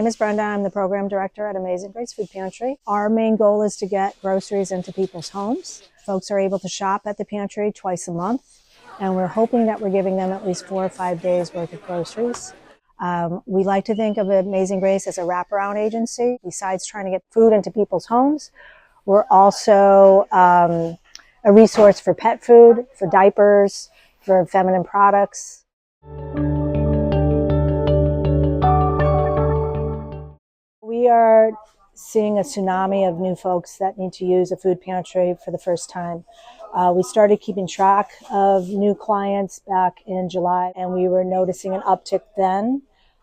is Brenda. I'm the program director at Amazing Grace Food Pantry. Our main goal is to get groceries into people's homes. Folks are able to shop at the pantry twice a month, and we're hoping that we're giving them at least 4 or 5 days worth of groceries. We like to think of Amazing Grace as a wraparound agency. Besides trying to get food into people's homes, we're also a resource for pet food, for diapers, for feminine products. We are seeing a tsunami of new folks that need to use a food pantry for the first time. We started keeping track of new clients back in July, and we were noticing an uptick then.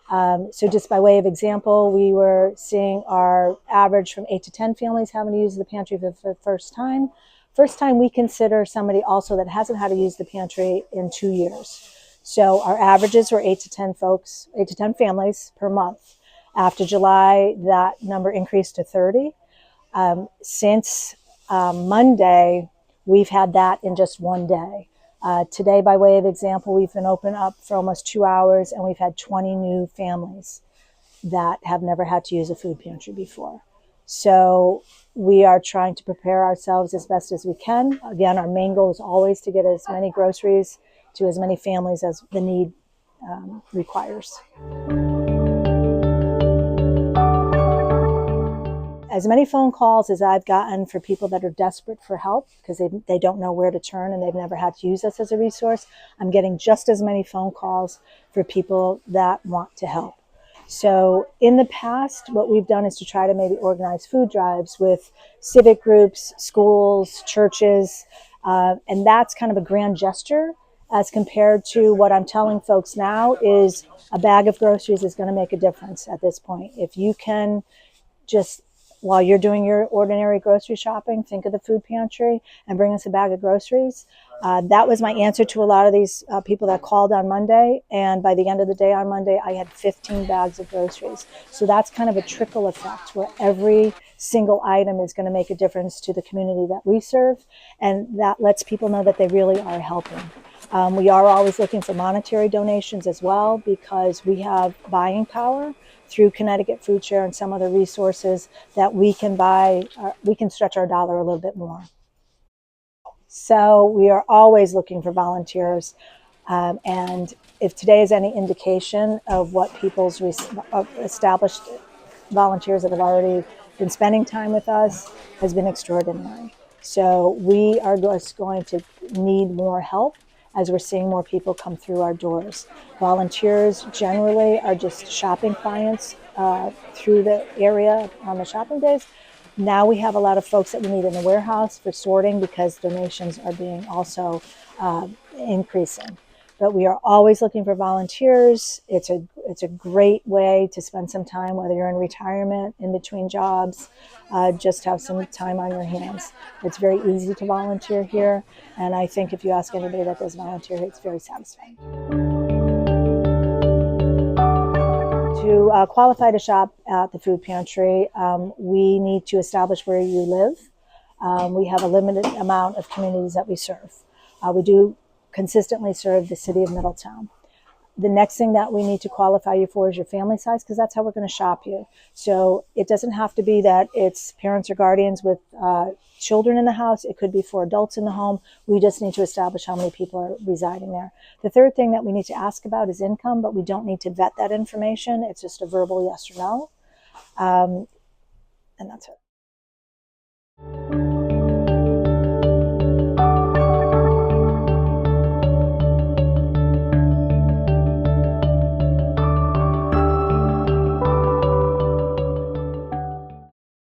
So just by way of example, we were seeing our average from 8 to 10 families having to use the pantry for the first time. First time we consider somebody also that hasn't had to use the pantry in 2 years. So our averages were 8 to 10 folks, 8 to 10 families per month. After July, that number increased to 30. Since Monday, we've had that in just one day. Today, by way of example, we've been open up for almost 2 hours, and we've had 20 new families that have never had to use a food pantry before. So we are trying to prepare ourselves as best as we can. Again, our main goal is always to get as many groceries to as many families as the need requires. As many phone calls as I've gotten for people that are desperate for help because they don't know where to turn and they've never had to use us as a resource, I'm getting just as many phone calls for people that want to help. So in the past, what we've done is to try to maybe organize food drives with civic groups, schools, churches, and that's kind of a grand gesture as compared to what I'm telling folks now is a bag of groceries is going to make a difference at this point. If you can just while you're doing your ordinary grocery shopping, think of the food pantry and bring us a bag of groceries. That was my answer to a lot of these people that called on Monday. And by the end of the day on Monday, I had 15 bags of groceries. So that's kind of a trickle effect where every single item is going to make a difference to the community that we serve. And that lets people know that they really are helping. We are always looking for monetary donations as well because we have buying power through Connecticut Food Share and some other resources that we can we can stretch our dollar a little bit more. So we are always looking for volunteers. And if today is any indication of what people's established volunteers that have already been spending time with us has been extraordinary. So we are just going to need more help as we're seeing more people come through our doors. Volunteers generally are just shopping clients through the area on the shopping days. Now we have a lot of folks that we need in the warehouse for sorting because donations are being also increasing. But we are always looking for volunteers. It's a great way to spend some time, whether you're in retirement, in between jobs, just have some time on your hands. It's very easy to volunteer here, and I think if you ask anybody that does volunteer, it's very satisfying. To qualify to shop at the food pantry, we need to establish where you live. We have a limited amount of communities that we serve. We do consistently serve the city of Middletown. The next thing that we need to qualify you for is your family size because that's how we're going to shop you. So it doesn't have to be that it's parents or guardians with children in the house. It could be for adults in the home. We just need to establish how many people are residing there. The third thing that we need to ask about is income, but we don't need to vet that information. It's just a verbal yes or no. And that's it.